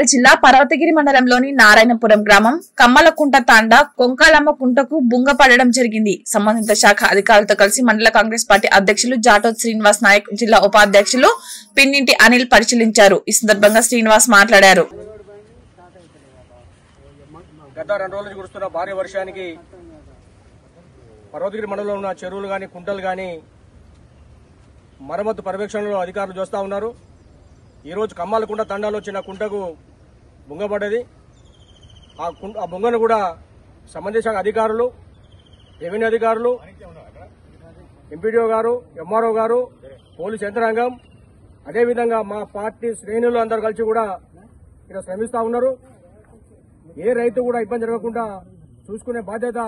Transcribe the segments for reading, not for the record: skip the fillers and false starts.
వరంగల్ జిల్లా పర్వతగిరి మండలంలోని నారాయణపురం గ్రామం కమ్మలకుంట తాండా కొంకాలమ్మ కుంటకు బుంగ పడడం జరిగింది. సంబంధిత శాఖ అధికారులతో కలిసి మండల కాంగ్రెస్ పార్టీ అధ్యక్షులు జాటోత్ శ్రీనివాస్ నాయక్, జిల్లా ఉపాధ్యక్షులు పిన్నింటి అనిల్ పరిశీలించారు. ఈ సందర్భంగా శ్రీనివాస్ మాట్లాడారు. గత 2 రోజులు కురుస్తున్న భారీ వర్షానికి పర్వతగిరి మండలంలో ఉన్న చెరువులు గాని కుంటలు గాని మరమ్మతు పర్యవేక్షణలో అధికారులు చూస్తా ఉన్నారు. ఈ రోజు కమ్మాలకుంట తండాలో చిన్న కుంటకు బుంగపడ్డది. ఆ బుంగను కూడా సంబంధించిన అధికారులు, రెవెన్యూ అధికారులు, ఎంపీడీఓ గారు, ఎంఆర్ఓ గారు, పోలీస్ యంత్రాంగం, అదేవిధంగా మా పార్టీ శ్రేణులు అందరూ కలిసి కూడా ఇక్కడ శ్రమిస్తా ఉన్నారు. ఏ రైతు కూడా ఇబ్బంది జరగకుండా చూసుకునే బాధ్యత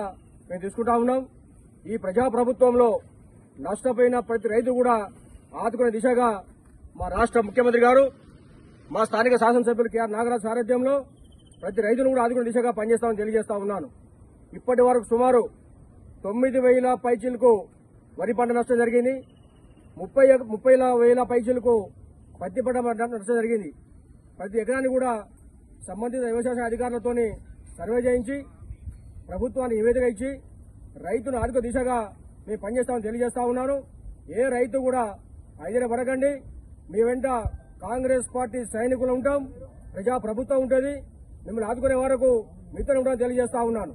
మేము తీసుకుంటా ఉన్నాం. ఈ ప్రజాప్రభుత్వంలో నష్టపోయిన ప్రతి రైతు కూడా ఆదుకునే దిశగా మా రాష్ట్ర ముఖ్యమంత్రి గారు, మా స్థానిక శాసనసభ్యులు కేఆర్ నాగరాజు సారథ్యంలో ప్రతి రైతును కూడా ఆదుకునే దిశగా పనిచేస్తామని తెలియజేస్తా ఉన్నాను. ఇప్పటి వరకు సుమారు 9,000 పైచీలకు వరి పంట నష్టం జరిగింది. 30,000 పైచీలకు పత్తి పంట నష్టం జరిగింది. ప్రతి ఎకరాన్ని కూడా సంబంధిత వ్యవసాయ అధికారులతో సర్వే చేయించి ప్రభుత్వానికి నివేదిక ఇచ్చి రైతును ఆదుకునే దిశగా మేము పనిచేస్తామని తెలియజేస్తా ఉన్నాను. ఏ రైతు కూడా పడకండి. మీ వెంట కాంగ్రెస్ పార్టీ సైనికులు ఉంటాం, ప్రజా ప్రభుత్వం ఉంటుంది. మిమ్మల్ని ఆదుకునే వరకు మీతో ఉంటామని తెలియజేస్తా ఉన్నాను.